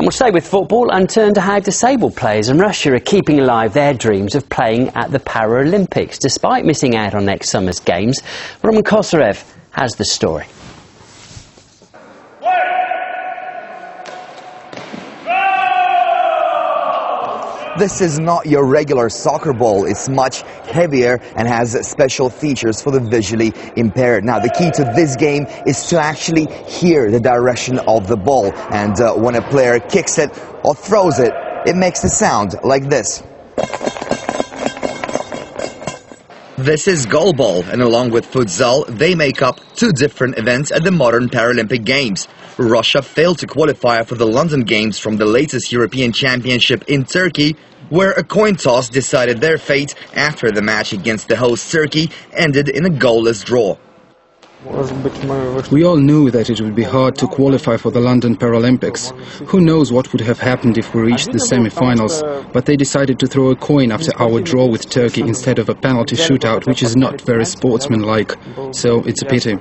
And we'll stay with football and turn to how disabled players in Russia are keeping alive their dreams of playing at the Paralympics, despite missing out on next summer's games. Roman Kosarev has the story. This is not your regular soccer ball. It's much heavier and has special features for the visually impaired. Now, the key to this game is to actually hear the direction of the ball. And when a player kicks it or throws it, it makes a sound like this. This is goalball, and along with futsal, they make up two different events at the modern Paralympic Games. Russia failed to qualify for the London Games from the latest European Championship in Turkey, where a coin toss decided their fate after the match against the host Turkey ended in a goalless draw. We all knew that it would be hard to qualify for the London Paralympics. Who knows what would have happened if we reached the semi-finals, but they decided to throw a coin after our draw with Turkey instead of a penalty shootout, which is not very sportsmanlike, so it's a pity.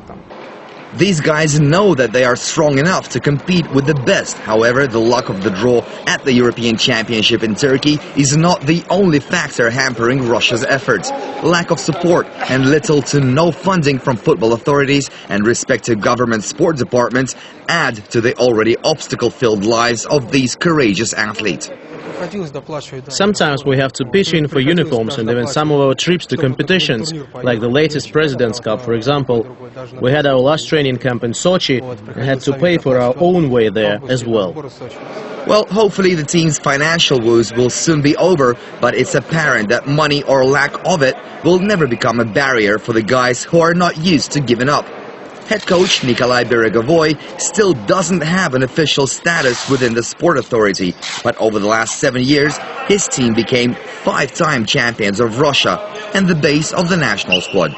These guys know that they are strong enough to compete with the best. However, the luck of the draw at the European Championship in Turkey is not the only factor hampering Russia's efforts. Lack of support and little to no funding from football authorities and respective government sport departments add to the already obstacle-filled lives of these courageous athletes. Sometimes we have to pitch in for uniforms and even some of our trips to competitions, like the latest President's Cup, for example. We had our last training camp in Sochi and had to pay for our own way there as well. Well, hopefully the team's financial woes will soon be over, but it's apparent that money or lack of it will never become a barrier for the guys who are not used to giving up. Head coach Nikolai Beregovoy still doesn't have an official status within the sport authority, but over the last 7 years, his team became 5-time champions of Russia and the base of the national squad.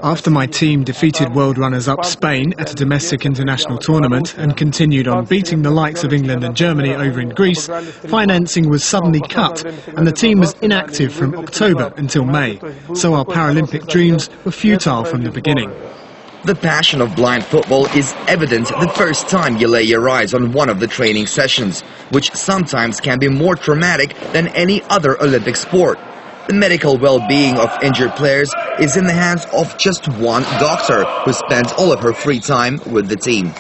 After my team defeated world runners-up Spain at a domestic international tournament and continued on beating the likes of England and Germany over in Greece, financing was suddenly cut and the team was inactive from October until May. So our Paralympic dreams were futile from the beginning. The passion of blind football is evident the first time you lay your eyes on one of the training sessions, which sometimes can be more traumatic than any other Olympic sport. The medical well-being of injured players is in the hands of just one doctor who spends all of her free time with the team.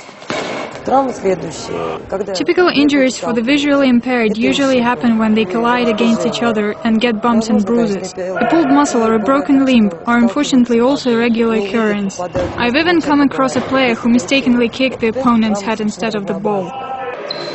Typical injuries for the visually impaired usually happen when they collide against each other and get bumps and bruises. A pulled muscle or a broken limb are unfortunately also a regular occurrence. I've even come across a player who mistakenly kicked the opponent's head instead of the ball.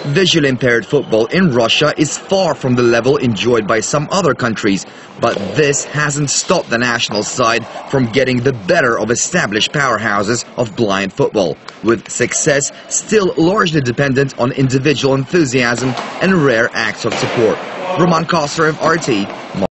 Visually impaired football in Russia is far from the level enjoyed by some other countries, but this hasn't stopped the national side from getting the better of established powerhouses of blind football, with success still largely dependent on individual enthusiasm and rare acts of support. Roman Kosarev, RT.